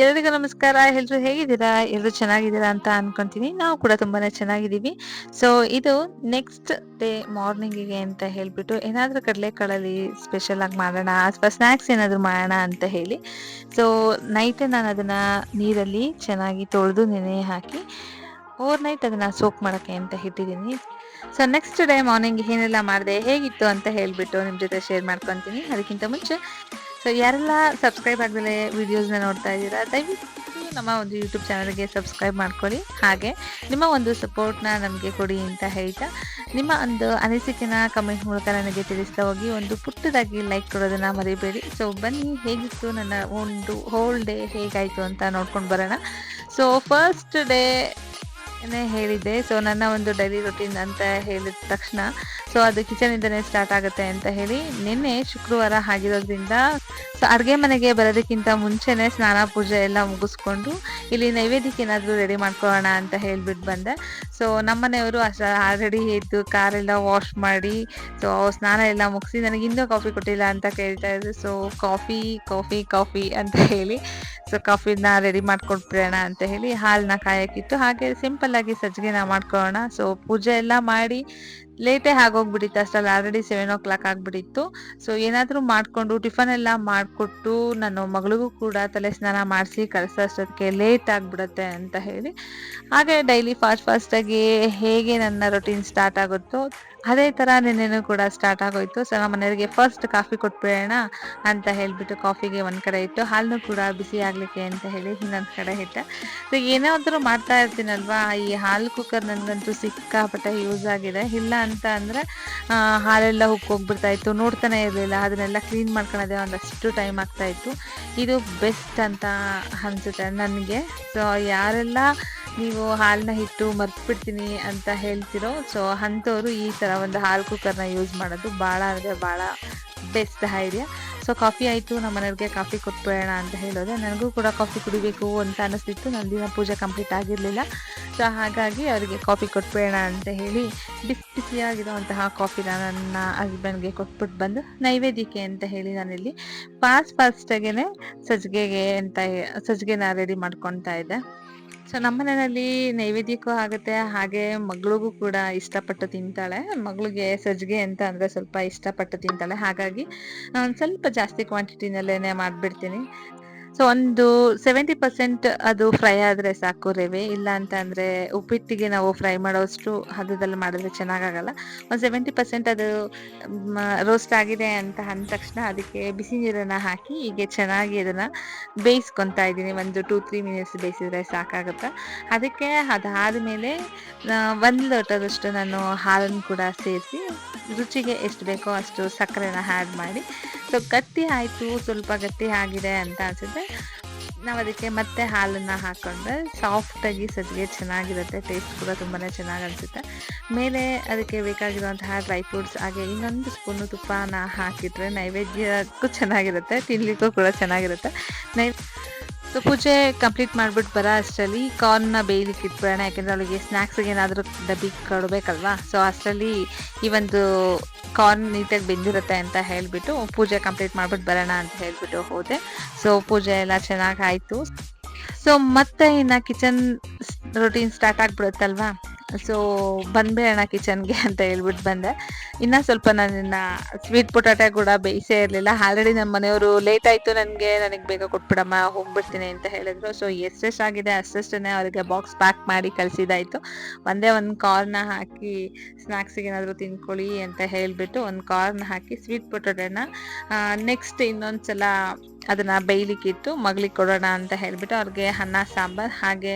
ಎಲ್ಲರಿಗೂ ನಮಸ್ಕಾರ. ಎಲ್ರು ಹೇಗಿದ್ದೀರಾ? ಎಲ್ರು ಚೆನ್ನಾಗಿದ್ದೀರಾ ಅಂತ ಅನ್ಕೊಂತೀನಿ. ನಾವು ಕೂಡ ತುಂಬಾನೇ ಚೆನ್ನಾಗಿದ್ದೀವಿ. ಸೊ ಇದು ನೆಕ್ಸ್ಟ್ ಡೇ ಮಾರ್ನಿಂಗಿಗೆ ಅಂತ ಹೇಳ್ಬಿಟ್ಟು ಏನಾದ್ರೂ ಕಡಲೆಕಾಳಲ್ಲಿ ಸ್ಪೆಷಲ್ ಆಗಿ ಮಾಡೋಣ ಅಥವಾ ಸ್ನಾಕ್ಸ್ ಏನಾದ್ರು ಮಾಡೋಣ ಅಂತ ಹೇಳಿ. ಸೊ ನೈಟ್ ನಾನು ಅದನ್ನ ನೀರಲ್ಲಿ ಚೆನ್ನಾಗಿ ತೊಳೆದು ನೆನೆ ಹಾಕಿ ಓವರ್ ನೈಟ್ ಅದನ್ನ ಸೋಕ್ ಮಾಡಕ್ಕೆ ಅಂತ ಇಟ್ಟಿದ್ದೀನಿ. ಸೊ ನೆಕ್ಸ್ಟ್ ಡೇ ಮಾರ್ನಿಂಗ್ ಏನೆಲ್ಲ ಮಾಡಿದೆ, ಹೇಗಿತ್ತು ಅಂತ ಹೇಳ್ಬಿಟ್ಟು ನಿಮ್ ಜೊತೆ ಶೇರ್ ಮಾಡ್ಕೊಂತೀನಿ. ಅದಕ್ಕಿಂತ ಮುಂಚೆ ಸೊ ಯಾರೆಲ್ಲ ಸಬ್ಸ್ಕ್ರೈಬ್ ಆಗದಲೇ ವಿಡಿಯೋಸ್ನ ನೋಡ್ತಾ ಇದ್ದೀರಾ, ದಯವಿಟ್ಟು ನಮ್ಮ ಒಂದು ಯೂಟ್ಯೂಬ್ ಚಾನಲ್ಗೆ ಸಬ್ಸ್ಕ್ರೈಬ್ ಮಾಡ್ಕೊಳ್ಳಿ. ಹಾಗೆ ನಿಮ್ಮ ಒಂದು ಸಪೋರ್ಟ್ನ ನಮಗೆ ಕೊಡಿ ಅಂತ ಹೇಳ್ತಾ, ನಿಮ್ಮ ಒಂದು ಅನಿಸಿಕೆನ ಕಮೆಂಟ್ ಮೂಲಕ ನನಗೆ ತಿಳಿಸ್ತಾ ಹೋಗಿ. ಒಂದು ಪುಟ್ಟದಾಗಿ ಲೈಕ್ ಕೊಡೋದನ್ನ ಮರಿಬೇಡಿ. ಸೊ ಬನ್ನಿ, ಹೇಗಿತ್ತು ನನ್ನ ಒಂದು ಹೋಲ್ ಡೇ ಹೇಗಾಯಿತು ಅಂತ ನೋಡ್ಕೊಂಡು ಬರೋಣ. ಸೊ ಫಸ್ಟ್ ಡೇ ಹೇಳಿದ್ದೆ. ಸೊ ನನ್ನ ಒಂದು ಡೈಲಿ ರೊಟೀನ್ ಅಂತ ಹೇಳಿದ ತಕ್ಷಣ ಸೊ ಅದು ಕಿಚನ್ ಇಂದನೇ ಸ್ಟಾರ್ಟ್ ಆಗುತ್ತೆ ಅಂತ ಹೇಳಿ, ನಿನ್ನೆ ಶುಕ್ರವಾರ ಆಗಿರೋದ್ರಿಂದ ಸೊ ಅಡುಗೆ ಮನೆಗೆ ಬರೋದಕ್ಕಿಂತ ಮುಂಚೆನೆ ಸ್ನಾನ ಪೂಜೆ ಎಲ್ಲ ಮುಗಿಸ್ಕೊಂಡು ಇಲ್ಲಿ ನೈವೇದ್ಯಕ್ಕೆ ಏನಾದರೂ ರೆಡಿ ಮಾಡ್ಕೊಳ್ಳೋಣ ಅಂತ ಹೇಳ್ಬಿಟ್ಟು ಬಂದೆ. ಸೊ ನಮ್ಮನೆಯವರು ಆಲ್ರೆಡಿ ಎದ್ದು ಕಾರೆಲ್ಲ ವಾಶ್ ಮಾಡಿ ಸೊ ಸ್ನಾನ ಎಲ್ಲ ಮುಗಿಸಿ ನನಗೆ ಇನ್ನೂ ಕಾಫಿ ಕೊಟ್ಟಿಲ್ಲ ಅಂತ ಕೇಳ್ತಾ ಇದ್ರು. ಸೊ ಕಾಫಿ ಕಾಫಿ ಕಾಫಿ ಅಂತ ಹೇಳಿ ಸೊ ಕಾಫಿನ ರೆಡಿ ಮಾಡ್ಕೊಟ್ಬಿಡೋಣ ಅಂತ ಹೇಳಿ ಹಾಲನ್ನ ಕಾಯಕ್ಕಿಟ್ಟು ಹಾಗೆ ಸಿಂಪಲ್ ಆಗಿ ಸಜ್ಜಿಗೆನ ಮಾಡ್ಕೊಳ್ಳೋಣ. ಸೊ ಪೂಜೆ ಎಲ್ಲ ಮಾಡಿ ಲೇಟೇ ಆಗೋಗ್ಬಿಟ್ಟಿತ್ತು. ಅಷ್ಟರಲ್ಲಿ ಆಲ್ರೆಡಿ 7 o'clock ಆಗ್ಬಿಟ್ಟಿತ್ತು. ಸೊ ಏನಾದರೂ ಮಾಡಿಕೊಂಡು ಟಿಫನ್ ಎಲ್ಲ ಮಾಡಿಕೊಟ್ಟು ನನ್ನ ಮಗಳಿಗೂ ಕೂಡ ತಲೆ ಸ್ನಾನ ಮಾಡಿಸಿ ಕಳಿಸೋಷ್ಟೊತ್ತಿಗೆ ಲೇಟ್ ಆಗಿಬಿಡುತ್ತೆ ಅಂತ ಹೇಳಿ, ಹಾಗೆ ಡೈಲಿ ಫಾಸ್ಟಾಗಿ ಹೇಗೆ ನನ್ನ ರೊಟೀನ್ ಸ್ಟಾರ್ಟ್ ಆಗುತ್ತೋ ಅದೇ ಥರ ನಿನ್ನೆನೂ ಕೂಡ ಸ್ಟಾರ್ಟ್ ಆಗೋಯ್ತು. ಸೊ ನಮ್ಮ ಮನೆಯವರಿಗೆ ಫಸ್ಟ್ ಕಾಫಿ ಕೊಟ್ಬಿಡೋಣ ಅಂತ ಹೇಳಿಬಿಟ್ಟು ಕಾಫಿಗೆ ಒಂದು ಕಡೆ ಇಟ್ಟು ಹಾಲನ್ನು ಕೂಡ ಬಿಸಿ ಆಗಲಿಕ್ಕೆ ಅಂತ ಹೇಳಿ ಇನ್ನೊಂದು ಕಡೆ ಇಟ್ಟೆ. ಸೊ ಏನಾದರೂ ಮಾಡ್ತಾ ಇರ್ತೀನಲ್ವಾ, ಈ ಹಾಲು ಕುಕ್ಕರ್ ನನಗಂತೂ ಸಿಕ್ಕಾಪಟ್ಟೆ ಯೂಸ್ ಆಗಿದೆ. ಇಲ್ಲ ಅಂತ ಅಂದರೆ ಹಾಲೆಲ್ಲ ಉಕ್ಕೋಗ್ಬಿಡ್ತಾ ಇತ್ತು, ನೋಡ್ತಾನೆ ಇರಲಿಲ್ಲ. ಅದನ್ನೆಲ್ಲ ಕ್ಲೀನ್ ಮಾಡ್ಕೊಳ್ಳೋದೇ ಒಂದಷ್ಟು ಟೈಮ್ ಆಗ್ತಾಯಿತ್ತು. ಇದು ಬೆಸ್ಟ್ ಅಂತ ಅನಿಸುತ್ತೆ ನನಗೆ. ಸೊ ಯಾರೆಲ್ಲ ನೀವು ಹಾಲನ್ನ ಇಟ್ಟು ಮರ್ತ್ಬಿಡ್ತೀನಿ ಅಂತ ಹೇಳ್ತಿರೋ ಸೊ ಅಂಥವ್ರು ಈ ಥರ ಒಂದು ಹಾಲು ಕುಕ್ಕರ್ನ ಯೂಸ್ ಮಾಡೋದು ಭಾಳ ಅಂದರೆ ಭಾಳ ಬೆಸ್ಟ್ ಐಡಿಯಾ. ಸೊ ಕಾಫಿ ಆಯಿತು, ನಮ್ಮ ಮನೆಯವ್ರಿಗೆ ಕಾಫಿ ಕೊಟ್ಬಿಡೋಣ ಅಂತ ಹೇಳಿದೆ. ನನಗೂ ಕೂಡ ಕಾಫಿ ಕುಡಿಬೇಕು ಅಂತ ಅನ್ನಿಸ್ತಿತ್ತು, ನನ್ನ ದಿನ ಪೂಜೆ ಕಂಪ್ಲೀಟ್ ಆಗಿರಲಿಲ್ಲ. ಸೊ ಹಾಗಾಗಿ ಅವರಿಗೆ ಕಾಫಿ ಕೊಟ್ಬಿಡೋಣ ಅಂತ ಹೇಳಿ ಬಿಸಿಯಾಗಿರುವಂತಹ ಕಾಫಿನ ನನ್ನ ಹಸ್ಬೆಂಡ್ಗೆ ಕೊಟ್ಬಿಟ್ಟು ಬಂದು ನೈವೇದ್ಯಕ್ಕೆ ಅಂತ ಹೇಳಿ ನಾನಿಲ್ಲಿ ಫಾಸ್ಟಾಗೇ ಸಜ್ಜಿಗೆನ ರೆಡಿ ಮಾಡ್ಕೊತಾ ಇದ್ದೆ. ಸೊ ನಮ್ಮ ಮನೆಯಲ್ಲಿ ನೈವೇದ್ಯಕ್ಕೂ ಆಗುತ್ತೆ, ಹಾಗೆ ಮಗಳಿಗೂ ಕೂಡ ಇಷ್ಟಪಟ್ಟು ತಿಂತಾಳೆ. ಮಗಳಿಗೆ ಸಜ್ಜಿಗೆ ಅಂತ ಅಂದರೆ ಸ್ವಲ್ಪ ಇಷ್ಟಪಟ್ಟು ತಿಂತಾಳೆ. ಹಾಗಾಗಿ ಒಂದು ಸ್ವಲ್ಪ ಜಾಸ್ತಿ ಕ್ವಾಂಟಿಟಿನಲ್ಲೇ ಮಾಡಿಬಿಡ್ತೀನಿ. ಸೊ ಒಂದು 70% ಅದು ಫ್ರೈ ಆದರೆ ಸಾಕು ರವೆ. ಇಲ್ಲ ಅಂತ ಅಂದರೆ ಉಪ್ಪಿಟ್ಟಿಗೆ ನಾವು ಫ್ರೈ ಮಾಡೋಷ್ಟು ಹದದಲ್ಲಿ ಮಾಡಿದ್ರೆ ಚೆನ್ನಾಗಾಗಲ್ಲ. ಒಂದು 70% ಅದು ರೋಸ್ಟ್ ಆಗಿದೆ ಅಂತ ಅಂದ ತಕ್ಷಣ ಅದಕ್ಕೆ ಬಿಸಿ ನೀರನ್ನು ಹಾಕಿ ಹೀಗೆ ಚೆನ್ನಾಗಿ ಅದನ್ನು ಬೇಯಿಸ್ಕೊತಾ ಇದ್ದೀನಿ. ಒಂದು 2-3 ಮಿನಿಟ್ಸ್ ಬೇಯಿಸಿದ್ರೆ ಸಾಕಾಗುತ್ತೆ. ಅದಕ್ಕೆ ಅದಾದಮೇಲೆ 1 ಲೋಟದಷ್ಟು ನಾನು ಹಾಲನ್ನು ಕೂಡ ಸೇರಿಸಿ ರುಚಿಗೆ ಎಷ್ಟು ಬೇಕೋ ಅಷ್ಟು ಸಕ್ಕರೆನ ಆ್ಯಡ್ ಮಾಡಿ, ಸೊ ಗಟ್ಟಿ ಆಯಿತು, ಸ್ವಲ್ಪ ಗಟ್ಟಿ ಆಗಿದೆ ಅಂತ ಅನಿಸುತ್ತೆ, ನಾವು ಅದಕ್ಕೆ ಮತ್ತೆ ಹಾಲನ್ನು ಹಾಕ್ಕೊಂಡ್ರೆ ಸಾಫ್ಟಾಗಿ ಸಜ್ಜಿಗೆ ಚೆನ್ನಾಗಿರುತ್ತೆ. ಟೇಸ್ಟ್ ಕೂಡ ತುಂಬಾ ಚೆನ್ನಾಗಿ ಅನಿಸುತ್ತೆ. ಮೇಲೆ ಅದಕ್ಕೆ ಬೇಕಾಗಿರುವಂತಹ ಡ್ರೈ ಫ್ರೂಟ್ಸ್ ಹಾಗೆ ಇನ್ನೊಂದು ಸ್ಪೂನು ತುಪ್ಪನ ಹಾಕಿಟ್ರೆ ನೈವೇದ್ಯಕ್ಕೂ ಚೆನ್ನಾಗಿರುತ್ತೆ, ತಿನ್ನಲಿಕ್ಕೂ ಕೂಡ ಚೆನ್ನಾಗಿರುತ್ತೆ. ಸೊ ಪೂಜೆ ಕಂಪ್ಲೀಟ್ ಮಾಡಿಬಿಟ್ಟು ಬರೋ ಅಷ್ಟರಲ್ಲಿ ಕಾರ್ನ್ನ ಬೇಯಲಿಕ್ಕೆ ಇಟ್ಬಿಡೋಣ. ಯಾಕೆಂದರೆ ಅವಳಿಗೆ ಸ್ನ್ಯಾಕ್ಸಿಗೆ ಏನಾದರೂ ಡಬ್ಬಿ ಕೊಡಬೇಕಲ್ವಾ. ಸೊ ಅಷ್ಟರಲ್ಲಿ ಈ ಒಂದು ಕಾರ್ನ್ ನೀಟಾಗಿ ಬೆಂದಿರುತ್ತೆ ಅಂತ ಹೇಳಿಬಿಟ್ಟು ಪೂಜೆ ಕಂಪ್ಲೀಟ್ ಮಾಡಿಬಿಟ್ಟು ಬರೋಣ ಅಂತ ಹೇಳಿಬಿಟ್ಟು ಹೋದೆ. ಸೊ ಪೂಜೆ ಎಲ್ಲ ಚೆನ್ನಾಗಿ ಆಯಿತು. ಸೊ ಮತ್ತೆ ಇನ್ನು ಕಿಚನ್ ರೊಟೀನ್ ಸ್ಟಾರ್ಟ್ ಆಗಿಬಿಡುತ್ತಲ್ವಾ. ಸೊ ಬಂದ್ಬೇಡ ಕಿಚನ್ಗೆ ಅಂತ ಹೇಳ್ಬಿಟ್ಟು ಬಂದೆ. ಇನ್ನೂ ಸ್ವಲ್ಪ ನಾನು ಸ್ವೀಟ್ ಪೊಟಾಟೊ ಕೂಡ ಬೇಯಿಸೇ ಇರಲಿಲ್ಲ. ಆಲ್ರೆಡಿ ನಮ್ಮ ಮನೆಯವರು ಲೇಟ್ ಆಯಿತು, ನನಗೆ ಬೇಗ ಕೊಟ್ಬಿಡಮ್ಮ, ಹೋಗ್ಬಿಡ್ತೀನಿ ಅಂತ ಹೇಳಿದ್ರು. ಸೊ ಎಷ್ಟೆಷ್ಟಾಗಿದೆ ಅಷ್ಟೇ ಅವರಿಗೆ ಬಾಕ್ಸ್ ಪ್ಯಾಕ್ ಮಾಡಿ ಕಳಿಸಿದಾಯಿತು. ಒಂದೇ ಒಂದು ಕಾರ್ನ ಹಾಕಿ ಸ್ನ್ಯಾಕ್ಸಿಗೆ ಏನಾದರೂ ತಿನ್ಕೊಳ್ಳಿ ಅಂತ ಹೇಳಿಬಿಟ್ಟು ಒಂದು ಕಾರ್ನ ಹಾಕಿ ಸ್ವೀಟ್ ಪೊಟಾಟೊನ ನೆಕ್ಸ್ಟ್ ಇನ್ನೊಂದು ಸಲ ಅದನ್ನು ಬೇಯಲಿಕ್ಕಿಟ್ಟು ಮಗಳಿಗೆ ಕೊಡೋಣ ಅಂತ ಹೇಳಿಬಿಟ್ಟು ಅವ್ರಿಗೆ ಅನ್ನ ಸಾಂಬಾರು ಹಾಗೆ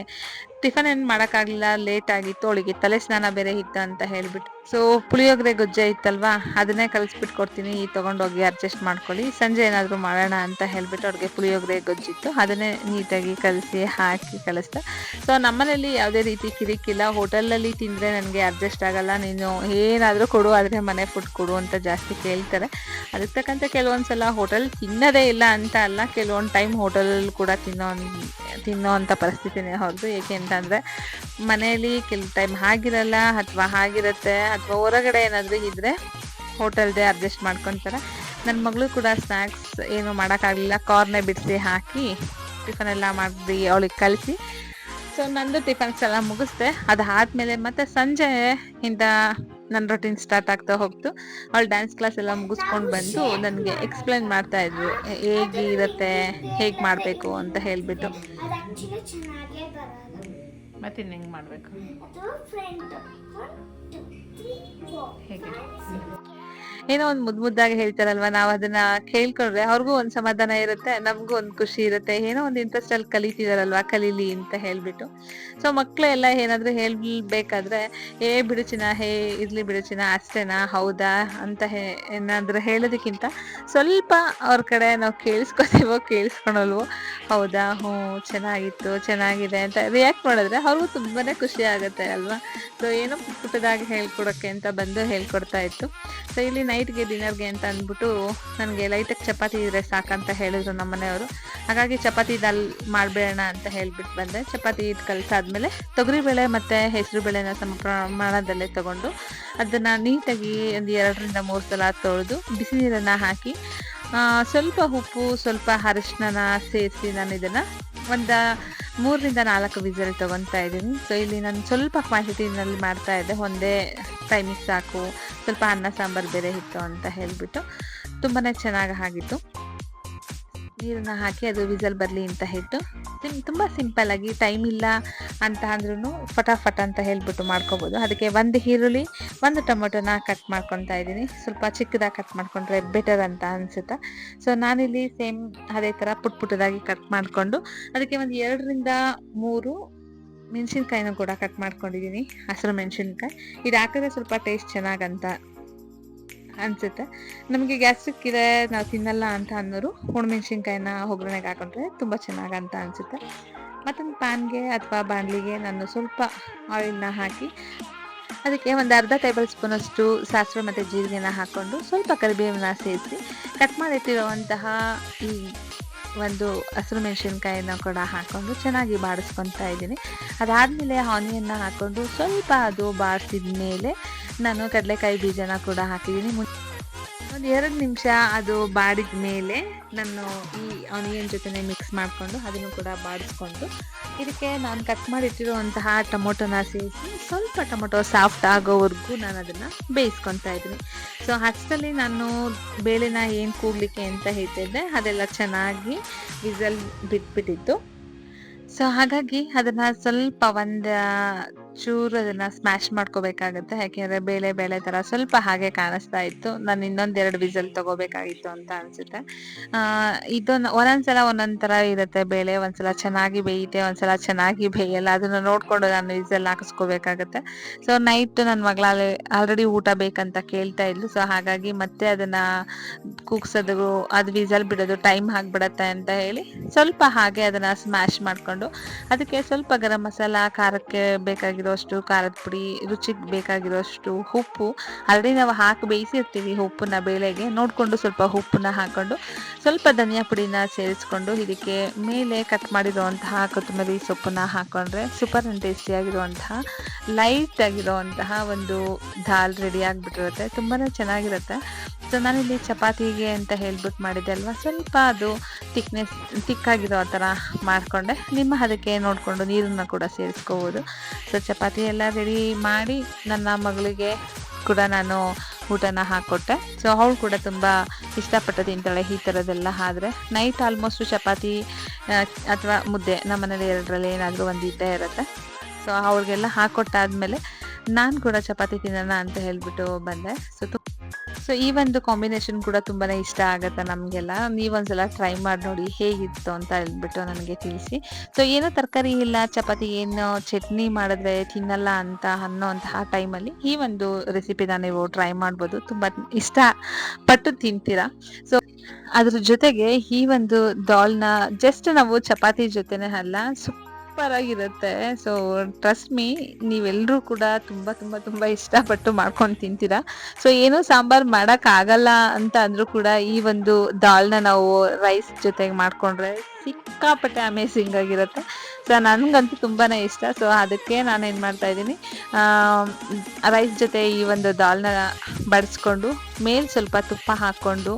ಟಿಫನ್ ಏನು ಮಾಡೋಕ್ಕಾಗಲಿಲ್ಲ, ಲೇಟ್ ಆಗಿತ್ತು. ಅವಳಿಗೆ ತಲೆ ಸ್ನಾನ ಬೇರೆ ಇತ್ತು ಅಂತ ಹೇಳಿಬಿಟ್ಟು ಸೊ ಪುಳಿಯೋಗರೆ ಗೊಜ್ಜೆ ಇತ್ತಲ್ವಾ, ಅದನ್ನೇ ಕಲಿಸ್ಬಿಟ್ಟು ಕೊಡ್ತೀನಿ, ತೊಗೊಂಡೋಗಿ ಅಡ್ಜಸ್ಟ್ ಮಾಡ್ಕೊಳ್ಳಿ, ಸಂಜೆ ಏನಾದರೂ ಮಾಡೋಣ ಅಂತ ಹೇಳಿಬಿಟ್ಟು ಅವ್ರಿಗೆ ಪುಳಿಯೋಗರೆ ಗೊಜ್ಜಿತ್ತು, ಅದನ್ನೇ ನೀಟಾಗಿ ಕಲಸಿ ಹಾಕಿ ಕಳಿಸ್ದೆ. ಸೊ ನಮ್ಮನೇಲಿ ಯಾವುದೇ ರೀತಿ ಕಿರಿಕಿಲ್ಲ. ಹೋಟೆಲಲ್ಲಿ ತಿಂದರೆ ನನಗೆ ಅಡ್ಜಸ್ಟ್ ಆಗಲ್ಲ, ನೀನು ಏನಾದರೂ ಕೊಡು ಆದರೆ ಮನೆ ಫುಡ್ ಕೊಡು ಅಂತ ಜಾಸ್ತಿ ಕೇಳ್ತಾರೆ. ಅದಕ್ಕೆ ತಕ್ಕಂತೆ ಕೆಲವೊಂದು ಸಲ ಹೋಟೆಲ್ ತಿನ್ನೋದೇ ಇಲ್ಲ ಅಂತ ಅಲ್ಲ, ಕೆಲವೊಂದು ಟೈಮ್ ಹೋಟೆಲಲ್ಲಿ ಕೂಡ ತಿನ್ನೋ ಅಂಥ ಪರಿಸ್ಥಿತಿನೇ ಹೌದು. ಏಕೆ ಅಂತಂದರೆ ಮನೆಯಲ್ಲಿ ಕೆಲವು ಟೈಮ್ ಆಗಿರಲ್ಲ ಅಥವಾ ಆಗಿರುತ್ತೆ, ಅಥವಾ ಹೊರಗಡೆ ಏನಾದರೂ ಇದ್ದರೆ ಹೋಟೆಲ್ದೇ ಅಡ್ಜಸ್ಟ್ ಮಾಡ್ಕೊತಾರೆ. ನನ್ನ ಮಗಳು ಕೂಡ ಸ್ನ್ಯಾಕ್ಸ್ ಏನು ಮಾಡೋಕ್ಕಾಗಲಿಲ್ಲ, ಕಾರ್ನೇ ಬಿಡಿಸಿ ಹಾಕಿ ಟಿಫನ್ ಎಲ್ಲ ಮಾಡಿ ಅವಳಿಗೆ ಕಲಿಸಿ, ಸೊ ನಂದು ಟಿಫನ್ಸ್ ಎಲ್ಲ ಮುಗಿಸ್ದೆ. ಅದಾದ್ಮೇಲೆ ಮತ್ತೆ ಸಂಜೆ ಇಂದ ನನ್ನ ರೊಟೀನ್ ಸ್ಟಾರ್ಟ್ ಆಗ್ತಾ ಹೋಗ್ತು. ಅವಳು ಡ್ಯಾನ್ಸ್ ಕ್ಲಾಸ್ ಎಲ್ಲ ಮುಗಿಸ್ಕೊಂಡು ಬಂದು ನನಗೆ ಎಕ್ಸ್ಪ್ಲೈನ್ ಮಾಡ್ತಾ ಇದ್ರು, ಹೇಗೆ ಇರುತ್ತೆ, ಹೇಗೆ ಮಾಡಬೇಕು ಅಂತ ಹೇಳ್ಬಿಟ್ಟು. ಮತ್ತಿನ್ನು ಹೆಂಗೆ ಮಾಡಬೇಕು ಹೇಗೆ ಏನೋ ಒಂದು ಮುದ್ದಾಗಿ ಹೇಳ್ತಾರಲ್ವಾ, ನಾವು ಅದನ್ನ ಕೇಳ್ಕೊಂಡ್ರೆ ಅವ್ರಿಗೂ ಒಂದ್ ಸಮಾಧಾನ ಇರುತ್ತೆ, ನಮಗೂ ಒಂದ್ ಖುಷಿ ಇರುತ್ತೆ, ಏನೋ ಒಂದು ಇಂಟ್ರೆಸ್ಟ್ ಅಲ್ಲಿ ಕಲಿತಿದಾರಲ್ವಾ, ಕಲೀಲಿ ಅಂತ ಹೇಳ್ಬಿಟ್ಟು. ಸೊ ಮಕ್ಳು ಎಲ್ಲ ಏನಾದ್ರು ಹೇಳ್ಬೇಕಾದ್ರೆ ಬಿಡುಚಿನ ಇರ್ಲಿ ಬಿಡುಚಿನ ಅಷ್ಟೇನಾ, ಹೌದಾ ಅಂತ ಏನಾದ್ರು ಹೇಳೋದಕ್ಕಿಂತ ಸ್ವಲ್ಪ ಅವ್ರ ಕಡೆ ನಾವು ಕೇಳಿಸ್ಕೊಳಲ್ವೋ, ಹೌದಾ, ಹ್ಞೂ ಚೆನ್ನಾಗಿತ್ತು, ಚೆನ್ನಾಗಿದೆ ಅಂತ ರಿಯಾಕ್ಟ್ ಮಾಡಿದ್ರೆ ಅವ್ರಿಗೂ ತುಂಬಾನೇ ಖುಷಿ ಆಗುತ್ತೆ ಅಲ್ವಾ. ಸೊ ಏನೋ ಪುಟ್ಟದಾಗಿ ಹೇಳ್ಕೊಡಕ್ಕೆ ಅಂತ ಬಂದು ಹೇಳ್ಕೊಡ್ತಾ ಇತ್ತು. ಸೊ ಇಲ್ಲಿ ನೈಟ್ಗೆ ಡಿನ್ನರ್ಗೆ ಅಂತ ಅಂದ್ಬಿಟ್ಟು ನನಗೆ ಲೈಟಾಗಿ ಚಪಾತಿ ಇದ್ರೆ ಸಾಕಂತ ಹೇಳಿದ್ರು ನಮ್ಮ ಮನೆಯವರು. ಹಾಗಾಗಿ ಚಪಾತಿ ದಾಲ್ ಮಾಡಬೇಡ ಅಂತ ಹೇಳ್ಬಿಟ್ಟು ಬಂದೆ. ಚಪಾತಿ ಇಟ್ಟು ಕಲಸಾದ್ಮೇಲೆ ತೊಗರಿಬೇಳೆ ಮತ್ತು ಹೆಸರುಬೇಳೆನ ಸಮ ಪ್ರಮಾಣದಲ್ಲೇ ತಗೊಂಡು ಅದನ್ನು ನೀಟಾಗಿ ಒಂದು 2ರಿಂದ 3 ಸಲ ತೊಳೆದು ಬಿಸಿ ನೀರನ್ನು ಹಾಕಿ ಸ್ವಲ್ಪ ಉಪ್ಪು, ಸ್ವಲ್ಪ ಅರಿಶಿನ ಸೇರಿಸಿ ನಾನು ಇದನ್ನು ಒಂದು 3ರಿಂದ 4 ವಿಸಲ್ ತೊಗೊತಾ ಇದ್ದೀನಿ. ಸೊ ಇಲ್ಲಿ ನಾನು ಸ್ವಲ್ಪ ಕ್ವಾಂಟಿಟಿನಲ್ಲಿ ಮಾಡ್ತಾ ಇದ್ದೆ, ಒಂದೇ ಟೈಮಿಗೆ ಸಾಕು, ಸ್ವಲ್ಪ ಅನ್ನ ಸಾಂಬಾರು ಬೇರೆ ಇತ್ತು ಅಂತ ಹೇಳ್ಬಿಟ್ಟು. ತುಂಬಾ ಚೆನ್ನಾಗಿ ಆಗಿತ್ತು. ನೀರನ್ನು ಹಾಕಿ ಅದು ವಿಸಲ್ ಬರಲಿ ಅಂತ ಇಟ್ಟು ತುಂಬ ಸಿಂಪಲ್ ಆಗಿ, ಟೈಮ್ ಇಲ್ಲ ಅಂತ ಅಂದ್ರೂ ಫಟಾಫಟ್ ಅಂತ ಹೇಳ್ಬಿಟ್ಟು ಮಾಡ್ಕೋಬೋದು. ಅದಕ್ಕೆ 1 ಈರುಳ್ಳಿ 1 ಟೊಮೊಟೊನ ಕಟ್ ಮಾಡ್ಕೊತಾ ಇದ್ದೀನಿ. ಸ್ವಲ್ಪ ಚಿಕ್ಕದಾಗಿ ಕಟ್ ಮಾಡ್ಕೊಂಡ್ರೆ ಬೆಟರ್ ಅಂತ ಅನಿಸುತ್ತೆ. ಸೊ ನಾನಿಲ್ಲಿ ಸೇಮ್ ಅದೇ ಥರ ಪುಟ್ಟದಾಗಿ ಕಟ್ ಮಾಡಿಕೊಂಡು ಅದಕ್ಕೆ ಒಂದು 2ರಿಂದ 3 ಮೆಣಸಿನ್ಕಾಯಿನೂ ಕೂಡ ಕಟ್ ಮಾಡ್ಕೊಂಡಿದ್ದೀನಿ, ಹಸಿರು ಮೆಣಸಿನ್ಕಾಯಿ. ಇದು ಹಾಕಿದ್ರೆ ಸ್ವಲ್ಪ ಟೇಸ್ಟ್ ಚೆನ್ನಾಗಂತ ಅನ್ಸುತ್ತೆ. ನಮಗೆ ಗ್ಯಾಸ್ಟ್ರಿಕ್ ಇದೆ, ನಾವು ತಿನ್ನಲ್ಲ ಅಂತ ಅನ್ನೋರು ಒಣಮೆಣ್ಸಿನ್ಕಾಯಿನ ಒಗ್ಗರಣೆಗೆ ಹಾಕೊಂಡ್ರೆ ತುಂಬ ಚೆನ್ನಾಗಂತ ಅನಿಸುತ್ತೆ. ಮತ್ತೊಂದು ಪ್ಯಾನ್ಗೆ ಅಥವಾ ಬಾಣಲಿಗೆ ನಾನು ಸ್ವಲ್ಪ ಆಯಿಲ್ನ ಹಾಕಿ ಅದಕ್ಕೆ ಒಂದು ಅರ್ಧ ಟೇಬಲ್ ಸ್ಪೂನಷ್ಟು ಸಾಸಿವೆ ಮತ್ತು ಜೀರಿಗೆನ ಹಾಕ್ಕೊಂಡು ಸ್ವಲ್ಪ ಕರಿಬೇವನ್ನ ಸೇರಿಸಿ ಕಟ್ ಮಾಡಿಟ್ಟಿರುವಂತಹ ಈ ಒಂದು ಹಸಿರು ಮೆಣಸಿನ್ಕಾಯಿನ ಕೂಡ ಹಾಕ್ಕೊಂಡು ಚೆನ್ನಾಗಿ ಬಾಡಿಸ್ಕೊತಾ ಇದ್ದೀನಿ. ಅದಾದಮೇಲೆ ಆನಿಯನ್ನ ಹಾಕ್ಕೊಂಡು ಸ್ವಲ್ಪ ಅದು ಬಾಡಿಸಿದ ಮೇಲೆ ನಾನು ಕಡಲೆಕಾಯಿ ಬೀಜನ ಕೂಡ ಹಾಕಿದ್ದೀನಿ. ಒಂದು 2 ನಿಮಿಷ ಅದು ಬಾಡಿದ ಮೇಲೆ ನಾನು ಈ ಆನಿಯನ್ ಜೊತೆನೇ ಮಿಕ್ಸ್ ಮಾಡಿಕೊಂಡು ಅದನ್ನು ಕೂಡ ಬಾಡಿಸ್ಕೊಂಡು ಇದಕ್ಕೆ ನಾನು ಕಟ್ ಮಾಡಿಟ್ಟಿರುವಂತಹ ಟೊಮೊಟೊನ ಸೇರಿಸಿ ಸ್ವಲ್ಪ ಟೊಮೊಟೊ ಸಾಫ್ಟ್ ಆಗೋವರೆಗೂ ನಾನು ಅದನ್ನು ಬೇಯಿಸ್ಕೊತಾ ಇದ್ದೀನಿ. ಸೊ ಅಷ್ಟರಲ್ಲಿ ನಾನು ಬೇಳೆನ ಏನು ಕೂಗಲಿಕ್ಕೆ ಅಂತ ಹೇಳ್ತಿದ್ದೆ ಅದೆಲ್ಲ ಚೆನ್ನಾಗಿ ವಿಸಲ್ ಬಿಟ್ಬಿಟ್ಟಿತ್ತು. ಸೊ ಹಾಗಾಗಿ ಅದನ್ನು ಸ್ವಲ್ಪ ಒಂದು ಚೂರು ಅದನ್ನು ಸ್ಮ್ಯಾಶ್ ಮಾಡ್ಕೋಬೇಕಾಗುತ್ತೆ, ಯಾಕೆಂದರೆ ಬೇಳೆ ಥರ ಸ್ವಲ್ಪ ಹಾಗೆ ಕಾಣಿಸ್ತಾ ಇತ್ತು. ನಾನು ಇನ್ನೊಂದು 2 ವಿಸಲ್ ತೊಗೋಬೇಕಾಗಿತ್ತು ಅಂತ ಅನಿಸುತ್ತೆ. ಇದೊಂದು ಒಂದೊಂದ್ಸಲ ಒಂದೊಂದು ಥರ ಇರುತ್ತೆ ಬೇಳೆ, ಒಂದ್ಸಲ ಚೆನ್ನಾಗಿ ಬೇಯುತ್ತೆ, ಒಂದ್ಸಲ ಚೆನ್ನಾಗಿ ಬೇಯಲ್ಲ. ಅದನ್ನು ನೋಡಿಕೊಂಡು ನಾನು ವಿಸಲ್ ಹಾಕಿಸ್ಕೋಬೇಕಾಗತ್ತೆ. ಸೊ ನೈಟ್ ನನ್ನ ಮಗಳಾಲೆ ಆಲ್ರೆಡಿ ಊಟ ಬೇಕಂತ ಕೇಳ್ತಾ ಇದ್ಲು. ಸೊ ಹಾಗಾಗಿ ಮತ್ತೆ ಅದನ್ನು ಕೂಗ್ಸೋದು, ಅದು ವಿಸಲ್ ಬಿಡೋದು ಟೈಮ್ ಆಗಿಬಿಡತ್ತೆ ಅಂತ ಹೇಳಿ ಸ್ವಲ್ಪ ಹಾಗೆ ಅದನ್ನು ಸ್ಮ್ಯಾಶ್ ಮಾಡಿಕೊಂಡು ಅದಕ್ಕೆ ಸ್ವಲ್ಪ ಗರಂ ಮಸಾಲ, ಖಾರಕ್ಕೆ ಬೇಕಾಗಿರೋಷ್ಟು ಖಾರದ ಪುಡಿ, ರುಚಿಗೆ ಬೇಕಾಗಿರೋಷ್ಟು ಉಪ್ಪು, ಆಲ್ರೆಡಿ ನಾವು ಹಾಕಿ ಬೇಯಿಸಿರ್ತೀವಿ ಉಪ್ಪನ್ನ ಬೇಳೆಗೆ, ನೋಡಿಕೊಂಡು ಸ್ವಲ್ಪ ಉಪ್ಪನ್ನ ಹಾಕ್ಕೊಂಡು ಸ್ವಲ್ಪ ಧನಿಯಾ ಪುಡಿನ ಸೇರಿಸ್ಕೊಂಡು ಇದಕ್ಕೆ ಮೇಲೆ ಕಟ್ ಮಾಡಿರುವಂತಹ ಕೊತ್ತಂಬರಿ ಸೊಪ್ಪನ್ನ ಹಾಕ್ಕೊಂಡ್ರೆ ಸೂಪರ್ ಆ್ಯಂಡ್ ಟೇಸ್ಟಿಯಾಗಿರುವಂತಹ ಲೈಟ್ ಆಗಿರುವಂತಹ ಒಂದು ದಾಲ್ ರೆಡಿ ಆಗಿಬಿಟ್ಟಿರುತ್ತೆ, ತುಂಬಾ ಚೆನ್ನಾಗಿರುತ್ತೆ. ಸೊ ನಾನಿಲ್ಲಿ ಚಪಾತಿಗೆ ಅಂತ ಹೇಳ್ಬಿಟ್ಟು ಮಾಡಿದ್ದೆ ಅಲ್ವಾ, ಸ್ವಲ್ಪ ಅದು ತಿಕ್ಕಾಗಿರೋ ಥರ ಮಾಡಿಕೊಂಡೆ. ನಿಮ್ಮ ಅದಕ್ಕೆ ನೋಡಿಕೊಂಡು ನೀರನ್ನು ಕೂಡ ಸೇರಿಸ್ಕೋಬೋದು. ಸೊ ಚಪಾತಿ ಎಲ್ಲ ರೆಡಿ ಮಾಡಿ ನನ್ನ ಮಗಳಿಗೆ ಕೂಡ ನಾನು ಊಟನ ಹಾಕ್ಕೊಟ್ಟೆ. ಸೊ ಅವಳು ಕೂಡ ತುಂಬ ಇಷ್ಟಪಟ್ಟು ತಿಂತಾಳೆ ಈ ಥರದ್ದೆಲ್ಲ ಆದರೆ. ನೈಟ್ ಆಲ್ಮೋಸ್ಟು ಚಪಾತಿ ಅಥವಾ ಮುದ್ದೆ ನಮ್ಮ ಮನೇಲಿ 2ರಲ್ಲಿ ಏನಾದರೂ ಒಂದು ಇದ್ದೇ ಇರುತ್ತೆ. ಸೊ ಅವ್ರಿಗೆಲ್ಲ ಹಾಕ್ಕೊಟ್ಟಾದ್ಮೇಲೆ ನಾನು ಕೂಡ ಚಪಾತಿ ತಿನ್ನೋಣ ಅಂತ ಹೇಳ್ಬಿಟ್ಟು ಬಂದೆ. ಸೊ ಈ ಒಂದು ಕಾಂಬಿನೇಷನ್ ಕೂಡ ತುಂಬಾ ಇಷ್ಟ ಆಗುತ್ತೆ ನಮಗೆಲ್ಲ. ನೀವೊಂದ್ಸಲ ಟ್ರೈ ಮಾಡಿ ನೋಡಿ ಹೇಗಿತ್ತು ಅಂತ ಹೇಳ್ಬಿಟ್ಟು ನನಗೆ ತಿಳಿಸಿ. ಸೊ ಏನೋ ತರಕಾರಿ ಇಲ್ಲ, ಚಪಾತಿ ಏನು ಚಟ್ನಿ ಮಾಡಿದ್ರೆ ತಿನ್ನಲ್ಲ ಅಂತ ಅನ್ನೋಂತಹ ಟೈಮಲ್ಲಿ ಈ ಒಂದು ರೆಸಿಪಿನ ನೀವು ಟ್ರೈ ಮಾಡ್ಬೋದು, ತುಂಬ ಇಷ್ಟಪಟ್ಟು ತಿಂತೀರಾ. ಸೊ ಅದ್ರ ಜೊತೆಗೆ ಈ ಒಂದು ದಾಲ್ನ ಜಸ್ಟ್ ನಾವು ಚಪಾತಿ ಜೊತೆನೇ ಅಲ್ಲ, ಸೂಪರ್ ಆಗಿರುತ್ತೆ. ಸೊ ಟ್ರಸ್ಟ್ ಮೀ, ನೀವೆಲ್ಲರೂ ಕೂಡ ತುಂಬ ಇಷ್ಟಪಟ್ಟು ಮಾಡ್ಕೊಂಡು ತಿಂತೀರಾ. ಸೊ ಏನೋ ಸಾಂಬಾರು ಮಾಡೋಕ್ಕಾಗಲ್ಲ ಅಂತ ಅಂದರೂ ಕೂಡ ಈ ಒಂದು ದಾಲ್ನ ನಾವು ರೈಸ್ ಜೊತೆಗೆ ಮಾಡಿಕೊಂಡ್ರೆ ಸಿಕ್ಕಾಪಟ್ಟೆ ಅಮೇಝಿಂಗ್ ಆಗಿರುತ್ತೆ. ಸೊ ನನಗಂತೂ ತುಂಬಾ ಇಷ್ಟ. ಸೊ ಅದಕ್ಕೆ ನಾನೇನು ಮಾಡ್ತಾ ಇದ್ದೀನಿ, ರೈಸ್ ಜೊತೆ ಈ ಒಂದು ದಾಲ್ನ ಬಡಿಸ್ಕೊಂಡು ಮೇಲೆ ಸ್ವಲ್ಪ ತುಪ್ಪ ಹಾಕ್ಕೊಂಡು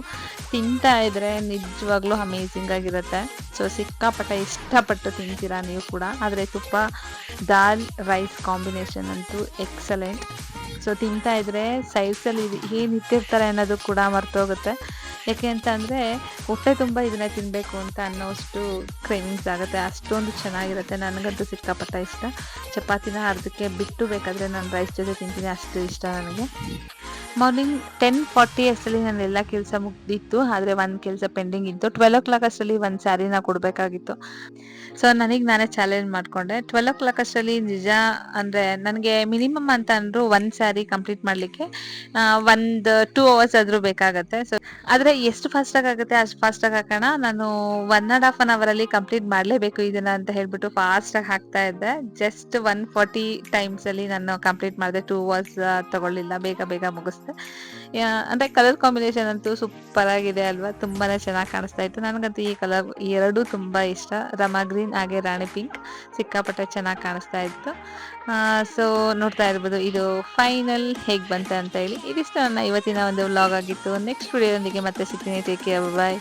ತಿಂತಾ ಇದ್ರೆ ನಿಜವಾಗ್ಲೂ ಅಮೇಝಿಂಗ್ ಆಗಿರುತ್ತೆ. ಸೊ ಸಿಕ್ಕಾಪಟ್ಟೆ ಇಷ್ಟಪಟ್ಟು ತಿಂತೀರಾ ನೀವು ಕೂಡ. ಆದರೆ ತುಪ್ಪ ದಾಲ್ ರೈಸ್ ಕಾಂಬಿನೇಷನ್ ಅಂತೂ ಎಕ್ಸಲೆಂಟ್. ಸೊ ತಿಂತಾ ಇದ್ರೆ ಸೈಡ್ಸಲ್ಲಿ ಏನು ಇಟ್ಟಿರ್ತಾರೆ ಅನ್ನೋದು ಕೂಡ ಮರ್ತೋಗುತ್ತೆ. ಯಾಕೆ ಅಂತ ಅಂದರೆ ಹೊಟ್ಟೆ ತುಂಬ ಇದನ್ನ ತಿನ್ನಬೇಕು ಅಂತ ಅನ್ನೋಷ್ಟು ಕ್ರೇವಿಂಗ್ಸ್ ಆಗುತ್ತೆ. ಅಷ್ಟೊಂದು ಚೆನ್ನಾಗಿರುತ್ತೆ. ನನಗಂತೂ ಸಿಕ್ಕಾಪಟ್ಟೆ ಇಷ್ಟ. ಚಪಾತಿನ ಅರ್ಧಕ್ಕೆ ಬಿಟ್ಟು ಬೇಕಾದರೆ ನಾನು ರೈಸ್ ಜೊತೆ ತಿಂತೀನಿ, ಅಷ್ಟು ಇಷ್ಟ ನನಗೆ. ಮಾರ್ನಿಂಗ್ 10:40 ಅಷ್ಟರಲ್ಲಿ ನನ್ನ ಎಲ್ಲ ಕೆಲಸ ಮುಗ್ದಿತ್ತು. ಆದರೆ ಒಂದು ಕೆಲಸ ಪೆಂಡಿಂಗ್ ಇತ್ತು. 12 ಅಷ್ಟರಲ್ಲಿ ಒಂದು ಸ್ಯಾರಿನ ಕೊಡಬೇಕಾಗಿತ್ತು. ಸೊ ನನಗೆ ನಾನೇ ಚಾಲೆಂಜ್ ಮಾಡಿಕೊಂಡೆ. 12 ಅಷ್ಟರಲ್ಲಿ ನಿಜ ಅಂದರೆ ನನಗೆ ಮಿನಿಮಮ್ ಅಂತ ಅಂದರೂ ಒಂದು ಸ್ಯಾರಿ ಕಂಪ್ಲೀಟ್ ಮಾಡಲಿಕ್ಕೆ ಒಂದು 2 ಅವರ್ಸ್ ಆದರೂ ಬೇಕಾಗತ್ತೆ. ಸೊ ಆದರೆ ಎಷ್ಟು ಫಾಸ್ಟಾಗಿ ಆಗುತ್ತೆ ಅಷ್ಟು ಫಾಸ್ಟಾಗಿ ಹಾಕೋಣ, ನಾನು 1.5 ಅವರಲ್ಲಿ ಕಂಪ್ಲೀಟ್ ಮಾಡಲೇಬೇಕು ಇದನ್ನು ಅಂತ ಹೇಳ್ಬಿಟ್ಟು ಫಾಸ್ಟಾಗಿ ಹಾಕ್ತಾ ಇದ್ದೆ. ಜಸ್ಟ್ 140 ಟೈಮ್ಸಲ್ಲಿ ನಾನು ಕಂಪ್ಲೀಟ್ ಮಾಡಿದೆ. 2 ಅವರ್ಸ್ ತಗೊಳ್ಳಿಲ್ಲ, ಬೇಗ ಬೇಗ ಮುಗಿಸ್ದೆ. ಅಂದರೆ ಕಲರ್ ಕಾಂಬಿನೇಷನ್ ಅಂತೂ ಸೂಪರ್ ಆಗಿದೆ ಅಲ್ವಾ, ತುಂಬಾ ಚೆನ್ನಾಗಿ ಕಾಣಿಸ್ತಾ ಇತ್ತು. ನನಗಂತೂ ಈ ಕಲರ್ ಎರಡೂ ತುಂಬ ಇಷ್ಟ. ರಮಾ ಗ್ರೀನ್ ಹಾಗೆ ರಾಣಿ ಪಿಂಕ್ ಸಿಕ್ಕಾಪಟ್ಟೆ ಚೆನ್ನಾಗಿ ಕಾಣಿಸ್ತಾ ಇತ್ತು. ಸೊ ನೋಡ್ತಾ ಇರ್ಬೋದು ಇದು ಫೈನಲ್ ಹೇಗೆ ಬಂತ ಅಂತ ಹೇಳಿ. ಇದಿಷ್ಟು ನನ್ನ ಇವತ್ತಿನ ಒಂದು ವ್ಲಾಗ್ ಆಗಿತ್ತು. ನೆಕ್ಸ್ಟ್ ವಿಡಿಯೋದೊಂದಿಗೆ ಮತ್ತೆ ಸಿಗ್ತೀನಿ. ಟೇಕ್ ಕೇರ್, ಬಾಯ್.